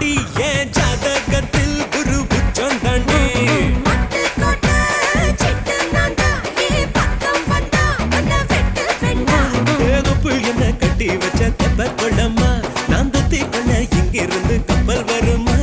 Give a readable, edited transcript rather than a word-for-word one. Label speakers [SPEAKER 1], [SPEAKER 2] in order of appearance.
[SPEAKER 1] தாண்டி ஏன் ஜாதகத்தில் குரு புச்சம் தாண்டி ஏதொப்பு என்ன கட்டி வச்ச தெப்ப கொள்ளம்மா நான் தத்தி கொள்ள இங்கிருந்து கப்பல் வருமா